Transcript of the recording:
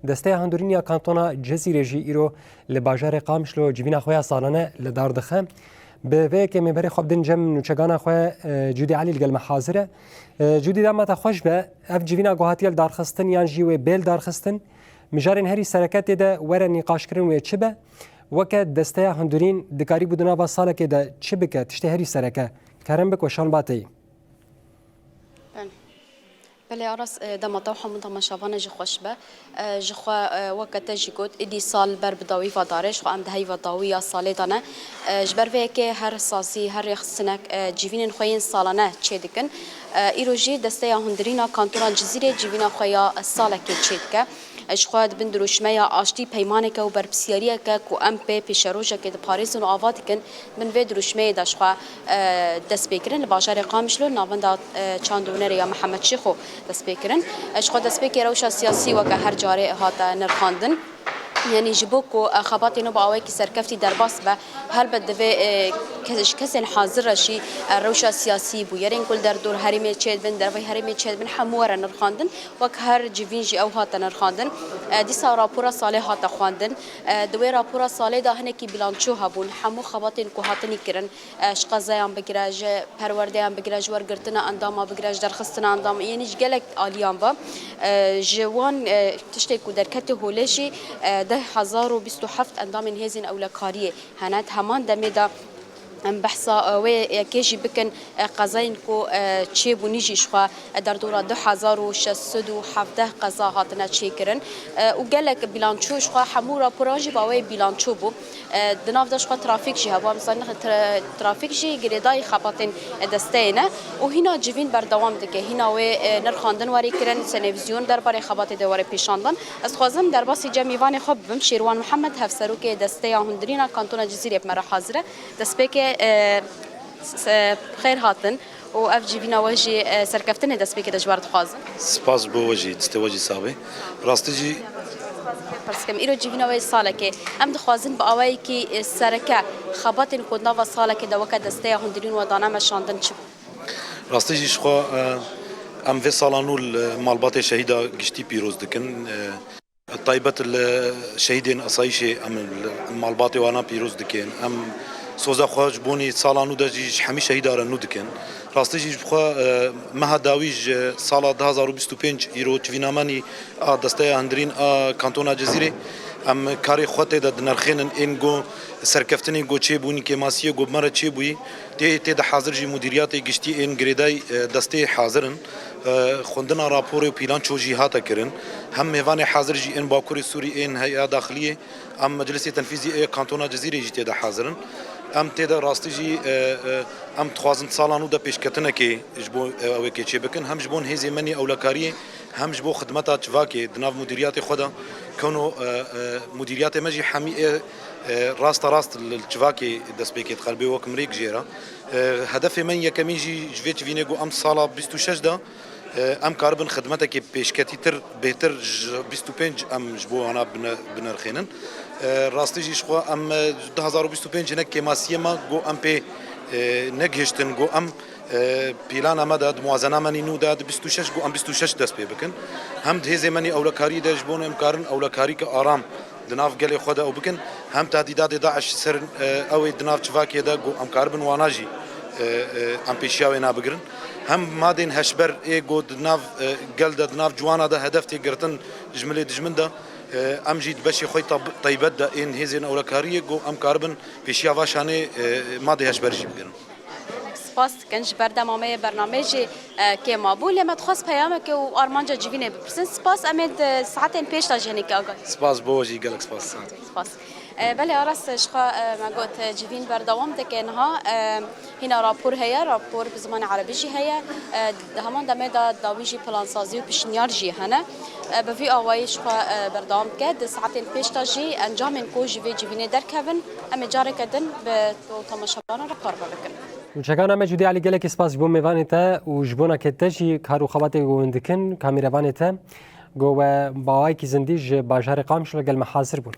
دسته هندورینیا کانتونا جزیره جی ایرو لباجار قامشلو جوینا خویا سالانه لدار دخه به وی که میبری خوب دن جم نوچگان خواه جودی علی لگل حاضره جودی دامت خوش به اف جوینا گوهاتیل دارخستن یان جیوه بیل دارخستن مجارن هری سرکت ده ور نقاش کردن و چبه وقت دسته هندورین دکاری بودنا با ساله که ده چبه که تشته هری سرکه کرم بک و شان باتی بله آرس دم طوحة من طما شافانا جي خوش به جخوا وقت جي قد إدي سال بر بداوي فدارش خو أم دهي فداوي سالي دانا جبر فيك هر ساسي هر يخصنك جيفين خوين سالانه تشيدكن إيروجي دستيا هندرينا كانتونا جزيرة جيفين خويا سالك تشيدك اشخاد بن دروشمه آشتی پیمانه و برپسیاریه که کو ام پی پیشروجه که پاریس و آواتی کن من و دروشمه داشخوا دست بکرن باشار قامشلو ناوند چاندونر یا محمد شیخو دست بکرن اشخاد دست بکره وش سیاسی و که هر جاره هات نرخاندن يعني جبوكو خباطي نوبا أويكي سركفتي درباس به هل بدفع كسن حاضر شيء الروشة السياسي بو يرين كل دور هرمي تشيد بن درفي هرمي تشيد بن حمورة نرخاندن وكهر جيفينجي أو هات نرخاندن دي صار رابورة صالح هات خواندن دوي رابورة صالح ده هنكي بلانشو هبون حمو خباطي نكو هاتني كرن شقزايان بجراج پروردهان بجراج ورقرتنا أندام بجراج درخستنا أندام يعني جلك عاليان با جوان تشتكو دركته هولشي ده 1027 اندام هزين اولكاريه هنات همان دمدا بحثا و كيجي بكن قضاين كو تشيب ونيجي شخوا در دورا 2617 قضا هاتنا تشيكرن وقالك بلانشو شخوا حمورا براجي باوي بلانشو بو دناف داش ترافيك جي هوا مثلا ترافيك جي غريداي خبطن دستينا وهنا جيفين بردوام دكه هنا و نرخاندن وري كرن تلفزيون درباري خبط دوره پیشاندن از خوازم در باسی جمیوان خوب بم شیروان محمد هفسرو که دسته هندرینا کانتونا جزیره بمره حاضره دسبک خير هاتن و اف جي بينا وجي سركفتني دس بك دجوار تخازن سپاس بو وجي دستوجي صابي راستجي بس كم ايرو جي بينا وجي سالكه ام دخوازن باوي كي سركه خبطن كود نوا سالكه دوك دسته هندرين ودانا مشاندن چ راستجي شخوا ام في صالانو مالبات شهيده گشتي بيروز دكن طيبه الشهيدين اصايشي ام مالبات وانا بيروز دكن ام سوزا خواج بوني سالانو دجيج حمي شهيدار نودكن راستجي بخوا مها داويج سالا 2025 ايرو تشفيناماني دسته هندرين كانتونا جزيره ام كاري خوته د نرخين انغو سركفتني گو چي بوني كي ماسيه گو مره چي بوي تي د حاضر جي مديريات گشتي ان گريداي دسته حاضرن خوندنا راپور پلان چوجي هاتا کرن هم ميوان حاضر جي ان باكور سوري ان هيئه داخليه ام مجلس تنفيذي كانتونا جزيره جي تي حاضرن ام تيدا راستجي ام تخوازن سالانو دا پیشکتنه کی جبو او کی چه بکن هم جبون هزي مني اولکاری هم جبو خدمتا چواکی دناف مديريات خدا كونو مديريات مجي حمي راست الچواکی دس بيكيت قلبي وك مريك جيرا هدف من يكميجي جويت فينيغو ام سالا 26 دا ام كاربن خدمتك پیشکتی تر بهتر 25 ام جبو انا بنرخينن راستجي شخوا ام 2025 هناك كماسيه ما جو ام بي نگهشتن جو ام بلان مدد موازنه منی نو داد 26 جو ام 26 دست بکن هم ده زمانی اولکاری ده جبون امکارن اولکاری که آرام دناف گلی خدا او بکن هم تهدیدات داعش سر او دناف چواکی ده جو امکار بن واناجی ام پیشیاوی نابگرن هم مادین هشبر ای جو دناف گل ده دناف جوانا ده هدف تی گرتن جمله دجمن ده ام جيت بشي خوي طيبت دا ان هزين اولكاريه جو ام كاربن بيشيا واشانه ماده هش برجي بگن سپاس کنج برنامه برنامج که مابول ما تخص پیامک و ارمانجا جوینه بپرسن سپاس امید ساعتين پیش تا جنیک آگاه سپاس بوجي قالك سپاس سپاس بله آرس شخا ما قلت جيفين بردوام تكنها هنا رابور هيا رابور بزمان عربي جي هيا همان دمدا داويجي بلان سازي وبشنيار جي هنا بفي اواي شخا بردوام كد ساعتين پیش تا جي انجام كو جيفين در كفن ام جاره كدن بتماشانا رابور بكن وشكانا ما جودي علي قالك سباس بوم ميفانيتا وجبونا كتجي كارو خباتي وندكن كاميرا فانيتا جو باواي كي زنديج باجار قامش لقى المحاصر بون